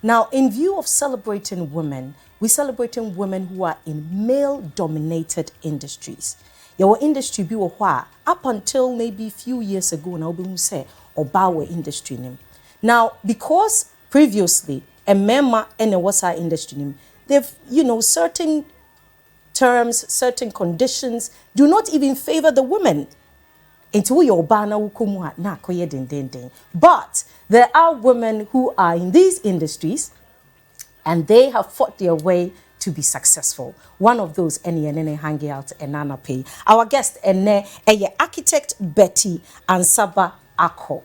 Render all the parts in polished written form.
Now, in view of celebrating women, we're celebrating women who are in male-dominated industries. Your industry be up until maybe a few years ago, now we say our industry name. Now, because previously a member in a wasa industry name, they've certain terms, certain conditions do not even favor the women. Into your banner na koye den. But there are women who are in these industries and they have fought their way to be successful. One of those ene hanging out Nana Pay. Our guest ene architect Betty Ansabah Ako.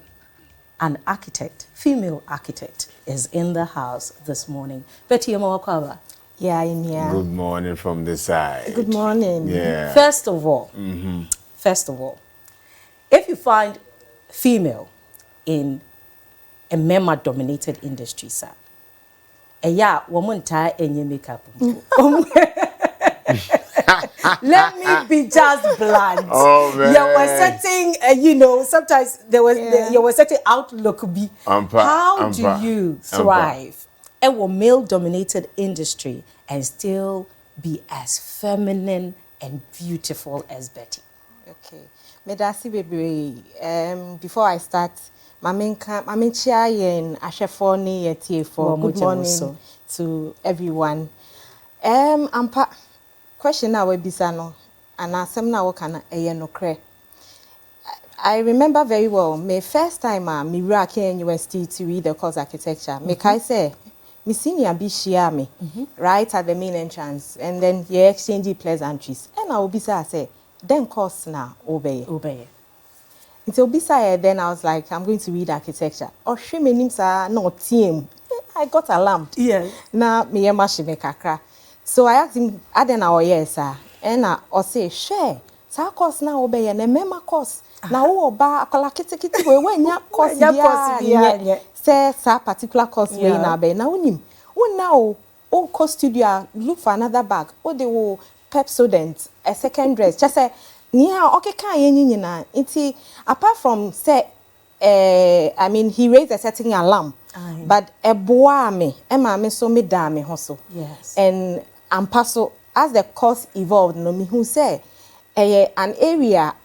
An architect, female architect, is in the house this morning. Betty Amawakwa. Yeah, I'm here. Good morning from this side. Good morning. Yeah. First of all, if you find female in a member-dominated industry, sir, woman tie any makeup. Let me be just blunt. Oh man. You were setting, sometimes you were setting outlook. How do you thrive in a male-dominated industry and still be as feminine and beautiful as Betty? Okay. Medasi baby. Before I start, my chia yen ashefoni yeti for good morning to everyone. Ampa question na we bisano and asem na wakana no kre. I remember very well my first time me rock in university to read the course architecture. Me kai say me senior be share me right at the main entrance and then you exchange pleasantries. And I will be say then course na obey. Until beside then I was like, I'm going to read architecture. Or she means no team. I got alarmed. Yes. Na me yema kakra. So I asked him, I then our yes sir. And I say, share. Sa course na obey and member course. Na o ba akola kiti we nya course bia. Say sa particular course we na be na unim. Now o course studio look for another bag. O they will pep student a second dress. Just say okay, can apart from say, I mean, he raised a certain alarm, but a boy me, Emma so me dame hustle. Yes. And paso as the course evolved, no me who say, an area,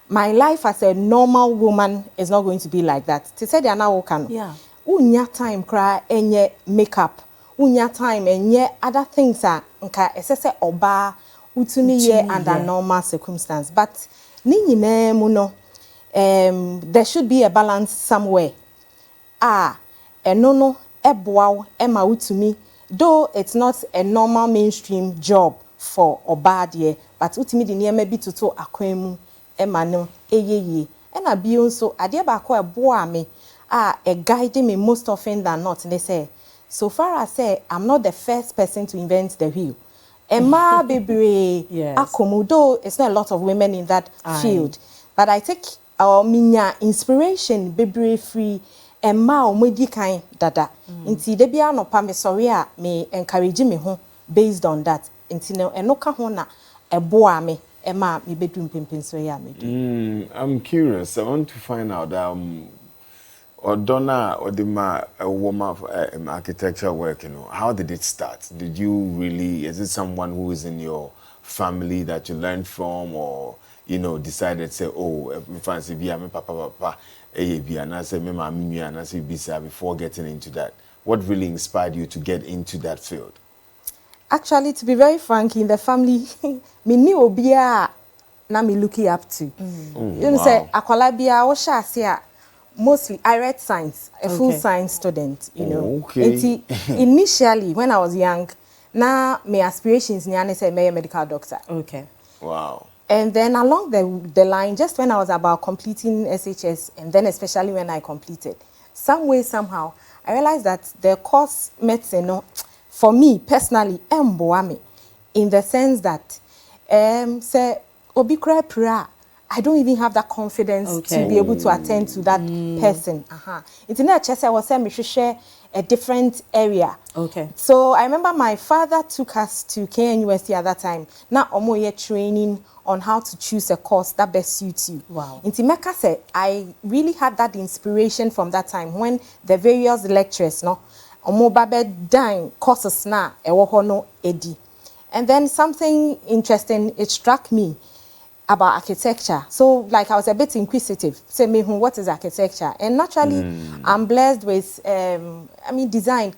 my life as a normal woman is not going to be like that. To say they are now can. Yeah. Unya time cry enye makeup, unya time enye other things are nka esese oba. Under normal circumstance, but there should be a balance somewhere. No, Emma utumi. Though it's not a normal mainstream job for Obadie, but utimi the near maybe to akwemu Emma no ye. And I be also adiabako a boa me a guiding me most often than not. And they say, so far as say I'm not the first person to invent the wheel. Emma baby, yes. Akomodo, it's not a lot of women in that field. But I take our minya inspiration, baby free, Emma omwedi kind dada. Inti debia no pa me sorry me encourage me ho based on that. Inti no enoka ho na eboa me Emma me bedum pimpin so ya me do. I'm curious. I want to find out or Donna or a woman architecture work, how did it start? Did you really, is it someone who is in your family that you learned from or, decided to say, oh, fancy be me papa, and I say, me mami, and I say, before getting into that? What really inspired you to get into that field? Actually, to be very frank, in the family, me ni obia na me looking up to. Say, akwala bia o sha ase mostly I read science, a full science student, Okay. Initially, when I was young, now my aspirations ni say me a medical doctor. Okay. Wow. And then along the line, just when I was about completing SHS, and then especially when I completed, some way somehow I realized that the course medicine, for me personally, me in the sense that say obikra pra. I don't even have that confidence to be able to attend to that person. It's in a chess I was saying we should share a different area. Okay. So I remember my father took us to KNUST at that time. Now omoye training on how to choose a course that best suits you. Wow. In Timeka said I really had that inspiration from that time when the various lecturers omo babe dine courses na ewo ho no edi. And then something interesting, it struck me about architecture. So like I was a bit inquisitive. Say me, what is architecture? And naturally, I'm blessed with, design,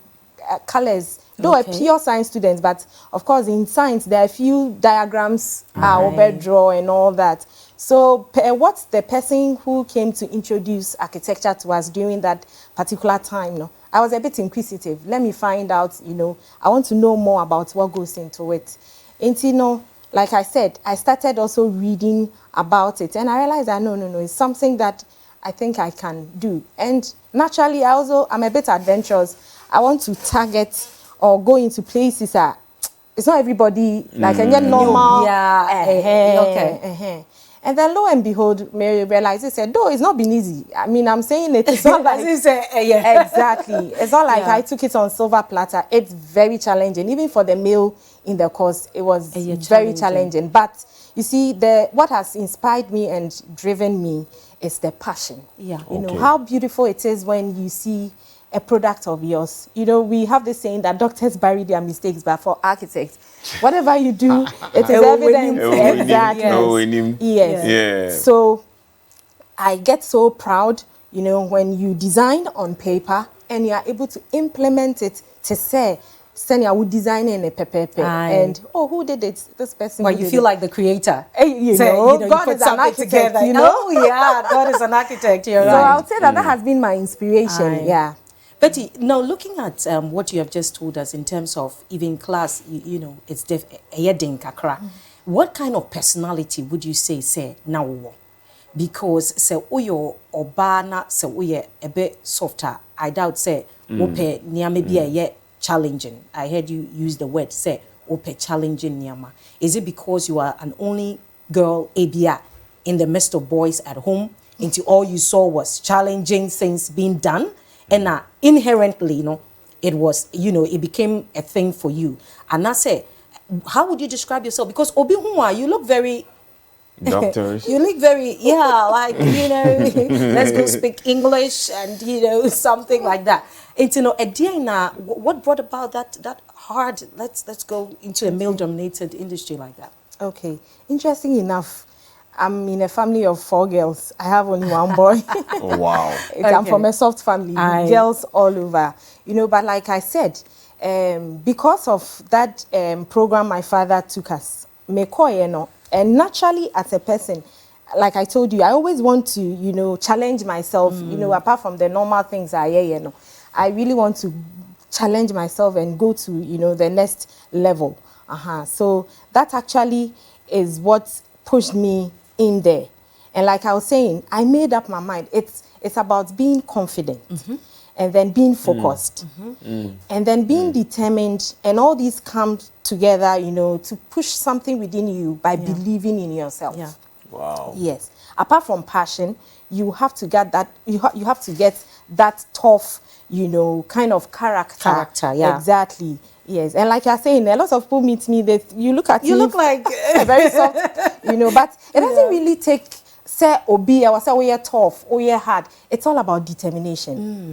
colors. Though a pure science student, but of course in science there are a few diagrams over draw and all that. So what's the person who came to introduce architecture to us during that particular time? No, I was a bit inquisitive. Let me find out. I want to know more about what goes into it. And like I said, I started also reading about it, and I realized that no, it's something that I think I can do. And naturally, I'm a bit adventurous. I want to target or go into places that it's not everybody like and yet normal. And then lo and behold, Mary realized it said, "No, it's not been easy." I mean, I'm saying it's not like exactly. It's not like I took it on silver platter. It's very challenging, even for the male in the course. It was very challenging. But you see, what has inspired me and driven me is the passion. Yeah, you know how beautiful it is when you see a product of yours. We have this saying that doctors bury their mistakes, but for architects, whatever you do, it is evident. Exactly. Yes. Yeah. So I get so proud, when you design on paper and you are able to implement it to say, Send I would design in a pepe and who did it? This person. Well, you feel like the creator. God is an architect. God is an architect. You're right. So I'll say that has been my inspiration. Yeah. Betty, now looking at what you have just told us in terms of even class, it's kakra. What kind of personality would you say now? Because say uyo obana say uye a bit softer. I doubt say ope niya maybe a challenging. I heard you use the word say ope challenging niyama. Is it because you are an only girl ABA in the midst of boys at home? Into all you saw was challenging things being done? And inherently, it was, it became a thing for you. And I say, how would you describe yourself? Because Obi Hunwa, you look very... Doctors. You look very, let's go speak English and, something like that. And, what brought about that hard, let's go into a male-dominated industry like that? Okay. Interesting enough, I'm in a family of 4 girls. I have only 1 boy. Oh, wow. I'm from a soft family, girls all over. But like I said, because of that program my father took us, and naturally as a person, like I told you, I always want to, challenge myself, apart from the normal things I really want to challenge myself and go to, the next level. So that actually is what pushed me in there. And like I was saying, I made up my mind. It's about being confident and then being focused and then being determined, and all these come together, to push something within you by believing in yourself. Yeah. Wow. Yes. Apart from passion, you have to get that. You have to get that tough, kind of character. Yeah. Exactly. Yes, and like you're saying, a lot of people meet me, you look at me. You look like very soft, but it doesn't really take, say, obi, I was say, oh, you're tough, oh, you're hard. It's all about determination.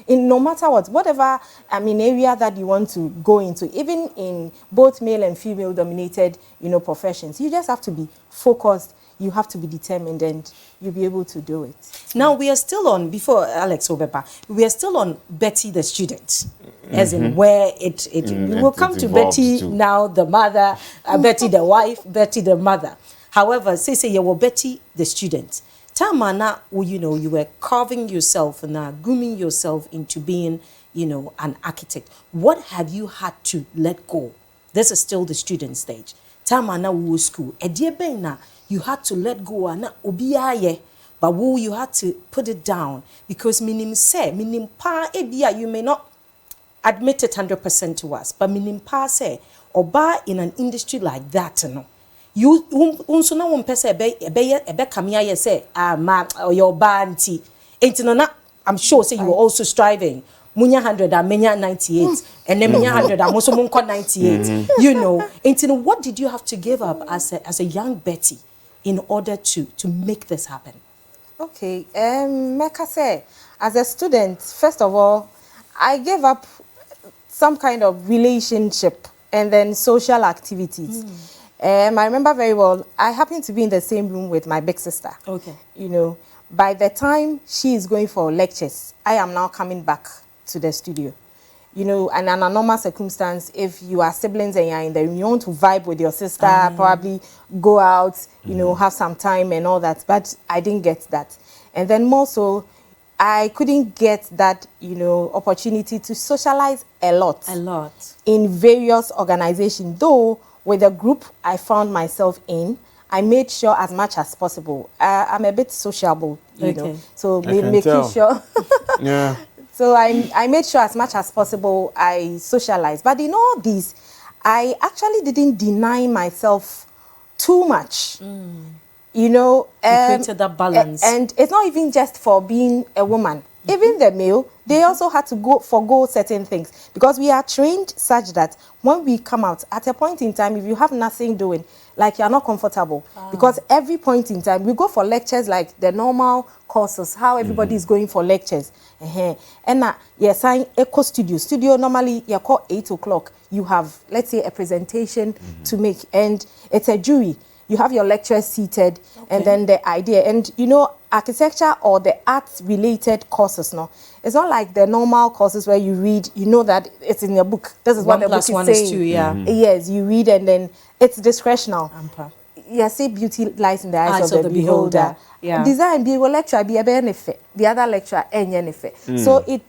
No matter whatever, area that you want to go into, even in both male and female dominated, professions, you just have to be focused. You have to be determined, and you'll be able to do it. Now, we are still on, before Alex Obepa, we are still on Betty the student, as in where we will come to Betty too. Now, the mother, Betty the wife, Betty the mother. However, say you were Betty the student. Tamana, you were carving yourself and grooming yourself into being, an architect. What have you had to let go? This is still the student stage. Tamana wo school. Ediebena, you had to let go and obiaye. But you had to put it down because minim pa ebia, you may not admit it 100% to us, but minim pa say oba in an industry like that, you unso na won pese ebe kamia ye say ma your banti entinona. I'm sure say you were also striving munya 100 and menya 98 and then menya 100 and also munko 98 entin what did you have to give up as a young Betty in order to make this happen? Okay, Mecca say, as a student, first of all, I gave up some kind of relationship and then social activities. I remember very well, I happened to be in the same room with my big sister. Okay. You know, by the time she is going for lectures, I am now coming back to the studio. You know, and in a normal circumstance, if you are siblings and you're in the room, you want to vibe with your sister, probably go out, you know, have some time and all that. But I didn't get that. And then more so, I couldn't get that, you know, opportunity to socialize a lot. A lot. In various organizations. Though, with the group I found myself in, I made sure as much as possible. I'm a bit sociable, you know. So making sure. Yeah. So I made sure as much as possible I socialized. But in all this, I actually didn't deny myself too much. You know, you created that balance. And it's not even just for being a woman. Even the male, they also had to forgo certain things, because we are trained such that when we come out, at a point in time, if you have nothing doing, like you're not comfortable, because every point in time, we go for lectures like the normal courses, how everybody is going for lectures. And yes, I eco studio normally you call 8 o'clock. You have, let's say, a presentation to make, and it's a jury. You have your lecturers seated, and then the idea, and you know, architecture or the arts related courses, no, it's not like the normal courses where you read, you know that it's in your book. This is what the book is saying. 1 + 1 is 2, yeah. Yes, you read and then it's discretional. Yes, say beauty lies in the eyes of the beholder. Yeah. Design be a lecturer be a benefit. The other lecturer any benefit. So it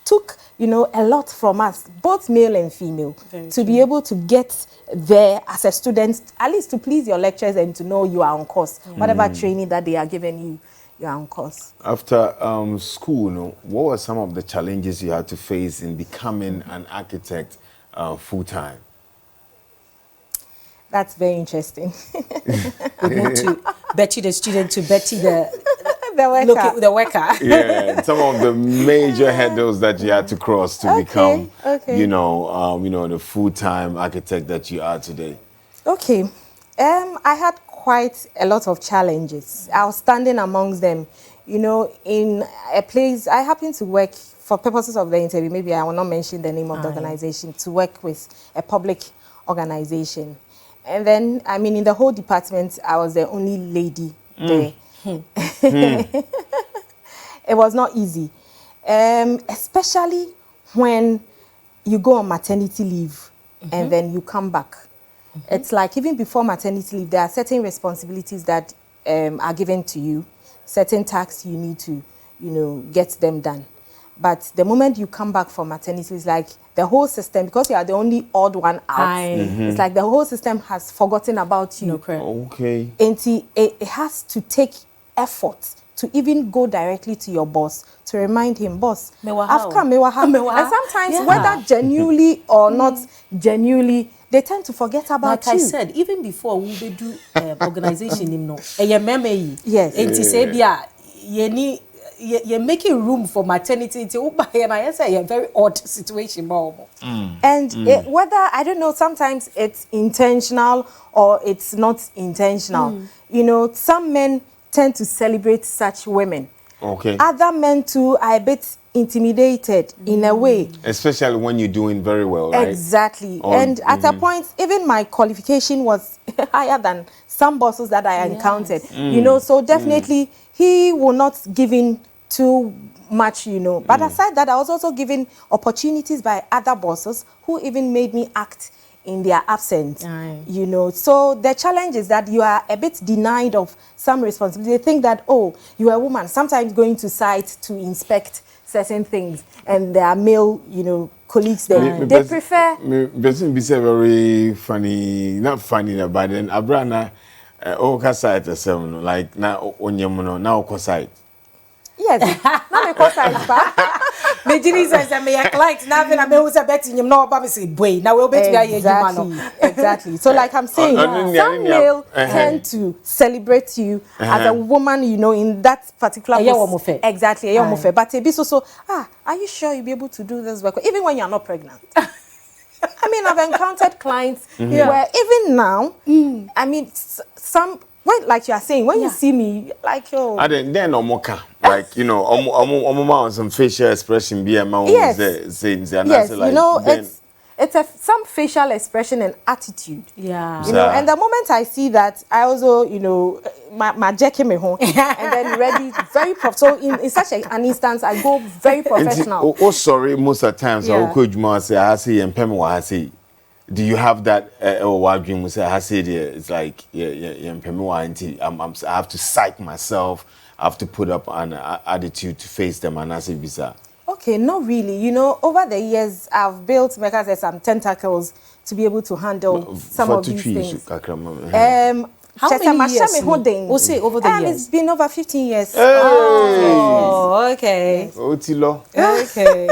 took, you know, a lot from us, both male and female, to be able to get there as a student, at least to please your lecturers and to know you are on course. Whatever training that they are giving you, you are on course. After school, no, what were some of the challenges you had to face in becoming an architect full-time? That's very interesting. We moved to Betty the student to Betty the worker. the worker. Yeah, some of the major hurdles that you had to cross to become, you know, the full-time architect that you are today. Okay, I had quite a lot of challenges. I was standing amongst them. You know, in a place I happened to work, for purposes of the interview, maybe I will not mention the name of the organization, to work with a public organization. And then, I mean, in the whole department, I was the only lady there. It was not easy, especially when you go on maternity leave and then you come back. It's like even before maternity leave, there are certain responsibilities that are given to you, certain tasks you need to, you know, get them done. But the moment you come back from maternity, it's like the whole system, because you are the only odd one out, it's like the whole system has forgotten about you. No, correct. Okay. And it has to take effort to even go directly to your boss to remind him, boss, I've come, and sometimes whether genuinely or not genuinely, they tend to forget about like you. I said, even before we do organization, you know, yes, you're making room for maternity. It's a very odd situation, and whether, I don't know, sometimes it's intentional or it's not intentional. You know, some men tend to celebrate such women. Okay. Other men too are a bit intimidated in a way. Especially when you're doing very well, right? Exactly. And at a point, even my qualification was higher than some bosses that I encountered. You know, so definitely he will not give in too much, you know. But aside that, I was also given opportunities by other bosses who even made me act in their absence, you know. So the challenge is that you are a bit denied of some responsibility. They think that, oh, you are a woman, sometimes going to site to inspect certain things, and there are male, you know, colleagues there. They prefer. Person be say very funny, not funny, but then Abrana, site or something like now on your mono now site. Yes, not because I exactly. So like I'm saying, some male tend to celebrate you as a woman, you know, in that particular exactly. But it be so are you sure you'll be able to do this work even when you're not pregnant? I mean, I've encountered clients where even now, I mean, some, when, like you are saying, when you see me, like, oh, then no more car. Like, you know, some facial expression be a man Yes. saying, Yes, like, you know, then, it's some facial expression and attitude. Yeah. You know, and the moment I see that, I also, you know, my jacket me home, and then ready, very so in such an instance, I go very professional. Oh, sorry, most of the times, Yeah. I could say, I say, and Pem, I say, do you have that, what dream was I say, it's like, yeah, Pem, I have to psych myself, I have to put up an attitude to face them, and I say, bizarre. Okay, not really. You know, over the years, I've built, like I said, some tentacles to be able to handle some of these things. How many years? We'll say over the years. It's been over 15 years. Hey. Oh, okay. Otilo. Okay.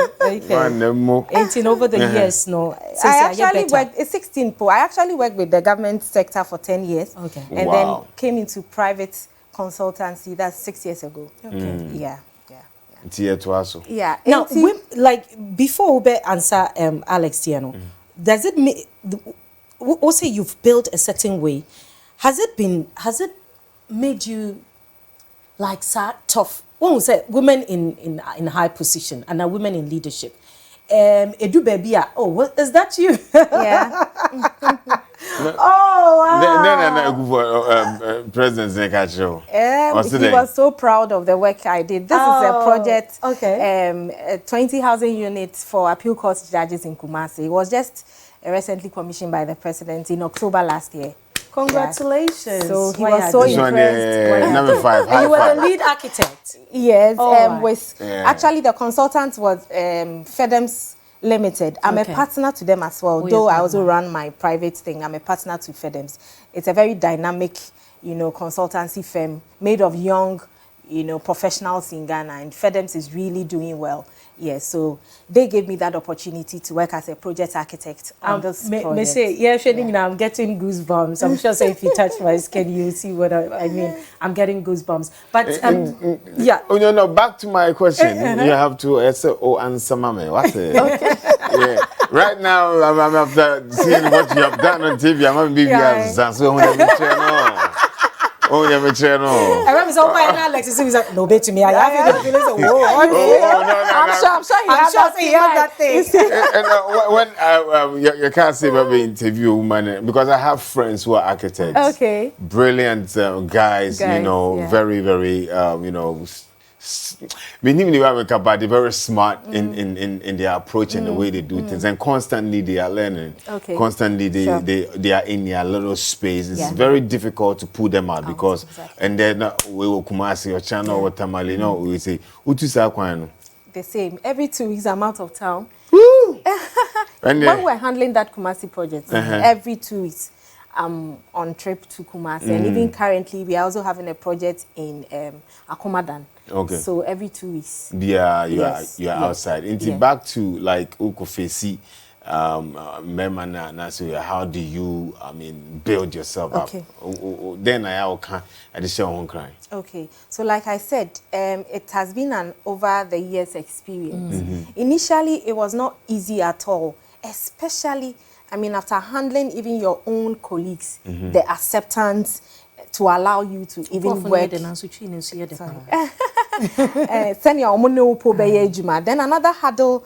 18 over the years, no. I actually worked, 16, I actually worked with the government sector for 10 years. Okay. And then came into private consultancy, that's 6 years ago. Okay. Yeah. Yeah. Now, like before we answer Alex Tiano, does it mean also you've built a certain way? Has it made you like so tough? When we say women in high position and now women in leadership, Edu baby, what is that you? Yeah. Oh wow. No, President Zekacho. He was so proud of the work I did. This is a project, okay. 20,000 units for appeal court judges in Kumasi. It was just recently commissioned by the president in October last year. Congratulations. Yeah. So he was so impressed. Number 5. And you were the lead architect. Yes. Actually the consultant was FEDEMS Limited. I'm a partner to them as well, though I also run my private thing. I'm a partner to FEDEMS. It's a very dynamic, you know, consultancy firm made of young, you know, professionals in Ghana, and FEDEMS is really doing well. Yes, so they gave me that opportunity to work as a project architect on this project. I'm getting goosebumps. I'm sure if you touch my skin, you see what I mean. I'm getting goosebumps. But yeah. Oh no, back to my question. You have to answer Ansabah. What's it? Yeah. Right now, I'm after seeing what you have done on TV. I'm on BBS. So oh, yeah, me channel. I remember somebody Alex is like, no, bet to me. I have the feeling of I'm sure he has that thing. And when you can't say about interview woman, because I have friends who are architects. Okay. Brilliant guys, you know, very, very, you know, they're very smart in their approach and the way they do things, and constantly they are learning. Okay. Constantly they are in their little space. It's very difficult to pull them out because and then we will come ask your channel or Tamale, you know, we say the same. Every 2 weeks I'm out of town. Woo! When we're handling that Kumasi project, every 2 weeks I'm on trip to Kumasi, and even currently we are also having a project in Akomadan. Okay. So every 2 weeks. Yeah, you are outside. Back to like Ukofesi, how do you build yourself up? Then I just crying. Okay. So like I said, it has been an over the years experience. Initially it was not easy at all, especially after handling even your own colleagues, the acceptance to allow you to even work. Then another hurdle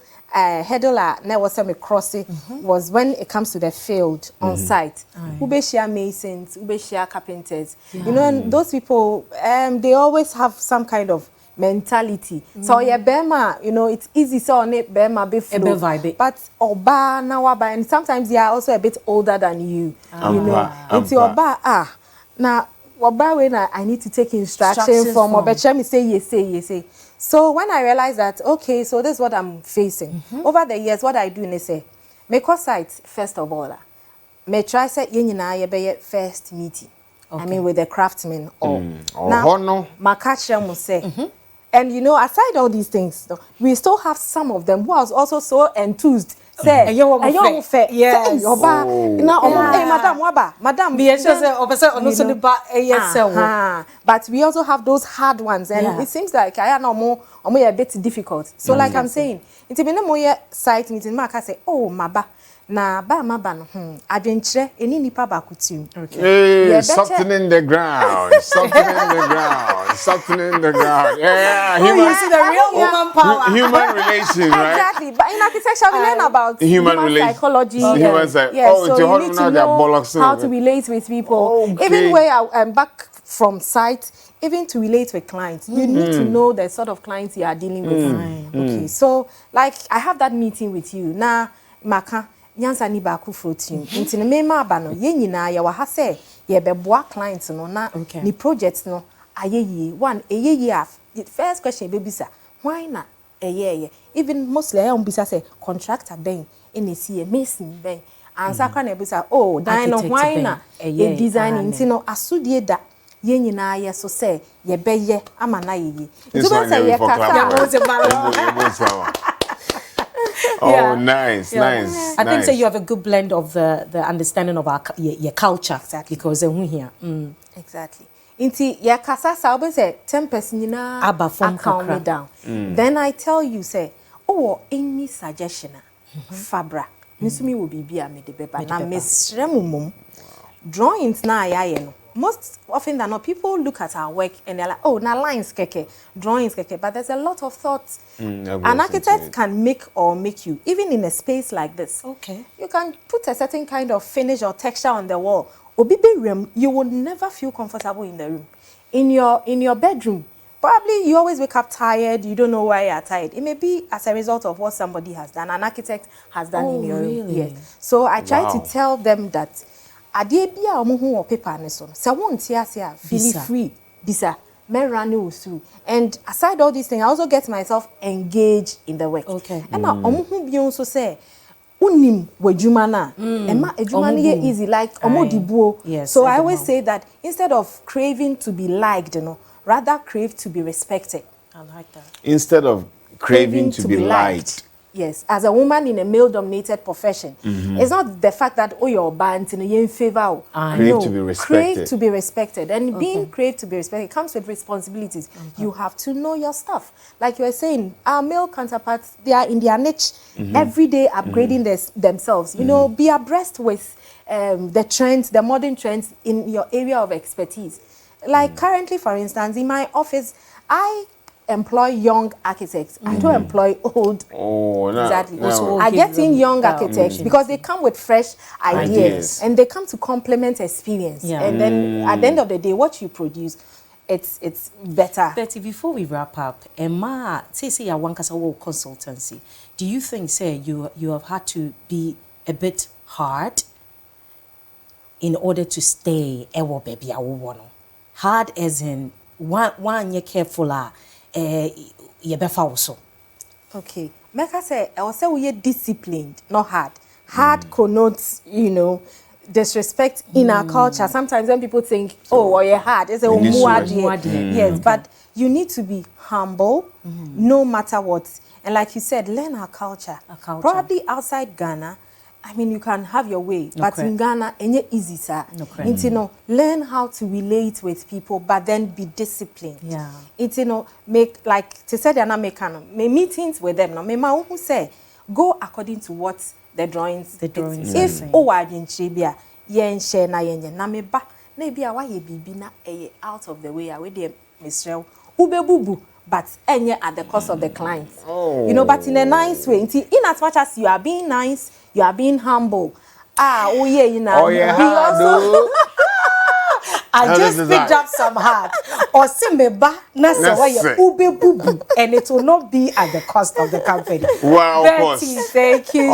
crossing was when it comes to the field on site. Ubeshia masons, ubeshia carpenters. You know, and those people, they always have some kind of mentality. So yeah, Bema, you know, it's easy so on it Bema be flow. But Oba Nawaba, and sometimes they are also a bit older than you. You know, it's your Oba now Oba when I need to take instructions from Oba me say yes. So when I realized that, okay, so this is what I'm facing. Over the years, what I do is say, make a site first of all. Me try say ye first meeting. With the craftsmen or now my catcher must say. And you know, aside all these things, we still have some of them who are also so enthused. Say, madam, but we also have those hard ones, and it seems like I am more a bit difficult. So, like I'm saying, it's been a more site meeting. Mark, I say, oh, maba. Na ba maba no adwenkyere eni nipa ba kutim okay something in the ground something in the ground something in the ground. Yeah, You see the real woman power. Human relations, right? Exactly. But in architecture, we learn about Human psychology. Human psychology. Yes, Oh, so to you hold need on to that know bollocks. how to relate with people. Okay. Even where I'm back from site, even to relate with clients, you need to know the sort of clients you are dealing with. Okay, so like I have that meeting with you. Now, Maka, Nyansa ni baku fruiting. Into the main mabano, yen na ya wahase, ye beboa clients no na ni projects no. Aye one a first question baby sir why not even mostly I bisa say contractor ben in a see mason ben and sakra na bisa oh dine why not a designing tino asudie da ye nyina ye so say ye beye ama na ye this one say ye Oh, nice. I think so. You have a good blend of the understanding of our your culture, exactly. Because we here, exactly. Inti ya kasa sa obe say 10% nyina account me down. Then I tell you say, oh, any suggestion, Fabra, misumi will be a me de beba na mesremumum. Drawings na ayaye no. Most often than not, people look at our work and they're like, oh, na lines keke, drawings keke, but there's a lot of thoughts. An architect can make or make you, even in a space like this. Okay. You can put a certain kind of finish or texture on the wall. Obibi room, you will never feel comfortable in the room. In your bedroom, probably you always wake up tired, you don't know why you're tired. It may be as a result of what somebody has done, an architect has done in your room. Yes. So I try to tell them that adie bia omo ho paper ne so se won tia feel free bisa me run usu. And aside all these things, I also get myself engaged in the work. Okay. And omo ho bi also say unim wajuma na ema ejuma na easy like omo dibuo. Yes, so I always say that instead of craving to be liked, rather crave to be respected. I like that. Instead of craving to be liked. Yes, as a woman in a male-dominated profession, it's not the fact that you're banned in a favor. Crave to be respected. Crave to be respected, and being crave to be respected comes with responsibilities. You have to know your stuff. Like you were saying, our male counterparts, they are in their niche, every day upgrading themselves. You know, be abreast with the trends, the modern trends in your area of expertise. Like currently, for instance, in my office, I employ young architects. I don't employ old. Oh, no. Exactly. No. I get in young architects because they come with fresh ideas and they come to complement experience. Yeah. And then at the end of the day, what you produce, it's better. Betty, before we wrap up, Emma, say ya wankasa wo consultancy. Do you think, say, you have had to be a bit hard in order to stay ewo baby awo no? Hard as in one you careful you befa also. Okay. Meka say, I will say we are disciplined, not hard. Hard connotes, disrespect in our culture. Sometimes when people think, oh, you're hard, it's a muadi. Yes, but you need to be humble, no matter what. And like you said, learn our culture. Probably outside Ghana, I mean, you can have your way, but in Ghana, it's easy, sir. Learn how to relate with people, but then be disciplined. Yeah. Make like to say they're not making meetings with them. No, me ma who say go according to what the drawings. If I didn't share, yen share na yen na me ba na bi a wa ye bibi na out of the way. I we dey Mr. Ube bubu. But at the cost of the client. But in a nice way. In as much as you are being nice, you are being humble. I just picked up some heart. Or simeba nasa wa ye ube bubu, and it will not be at the cost of the company. Wow, of course. Betty, thank you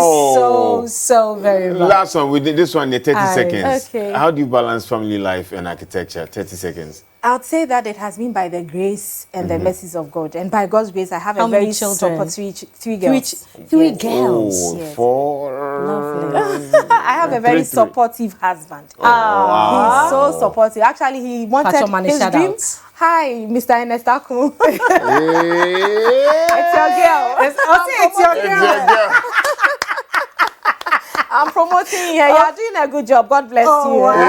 so very much. Last one, we did this one in 30 seconds. Okay. How do you balance family life and architecture? 30 seconds. I would say that it has been by the grace and the mercies of God. And by God's grace, I have a very supportive three girls. Three girls. Oh, 4. Lovely. I have a very supportive husband. He's so supportive. Actually, he wanted his dream. Hi, Mr. Enestaku. It's your girl. It's your girl. I'm promoting you here. You're doing a good job. God bless you. Wow.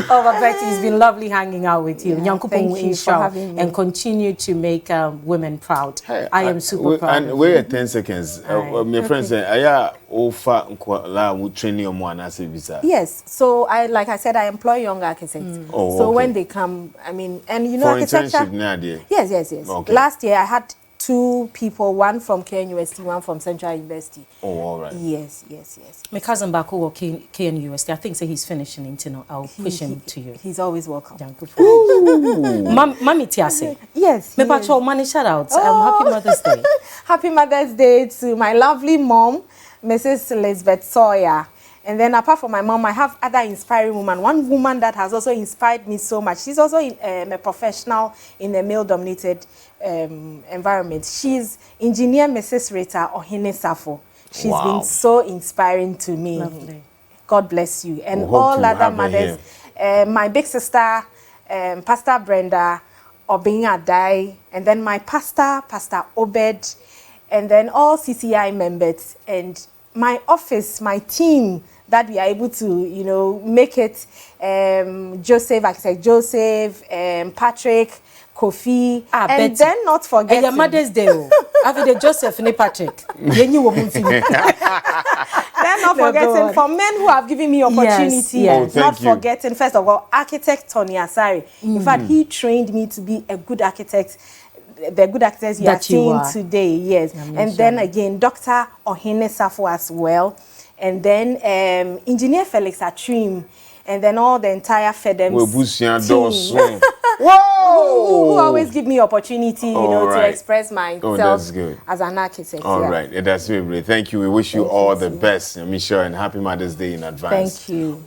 Oh, but Betty, it's been lovely hanging out with you. Yeah, thank you for having me. And continue to make women proud. Hey, I am super proud. And wait at 10 seconds. My friend said, "Aya ofa la we train your man as a visa." Yes. So like I said, I employ young architects. Oh, so okay. when they come, I mean, and you know, for architecture. internship now, dear. Yes. Okay. Last year I had 2 people, one from KNUST, one from Central University. Oh, all right. Yes. My cousin Baku or KNUST, I think so he's finishing internal. I'll push him to you. He's always welcome. Mami Tiase. Yes. Me patrol money shout out. Happy Mother's Day. Happy Mother's Day to my lovely mom, Mrs. Elizabeth Sawyer. And then apart from my mom, I have other inspiring women. One woman that has also inspired me so much. She's also a professional in a male-dominated environment. She's engineer Mrs. Rita Ohene Safo. She's been so inspiring to me. Lovely. God bless you. And all other mothers. My big sister, Pastor Brenda Obinya Dai. And then my pastor, Pastor Erbet. And then all CCI members. And my office, my team, that we are able to, you know, make it. Joseph, architect Joseph, Patrick, Kofi, and Betty. Then not forgetting. Your Mother's Day. After the Joseph and Patrick. Then not forgetting for men who have given me opportunity. Yes. Oh, not forgetting, first of all, architect Tony Asari. In fact, he trained me to be a good architect. The good architects you are seeing today, yes. And then again, Dr. Ohene Safo as well. And then Engineer Felix Atrim. And then all the entire FEDEMS team. Whoa! Who always give me opportunity, you know, to express myself that's good. as an architect. All right, that's really. Thank you. We wish you all the best, Michelle, and happy Mother's Day in advance. Thank you.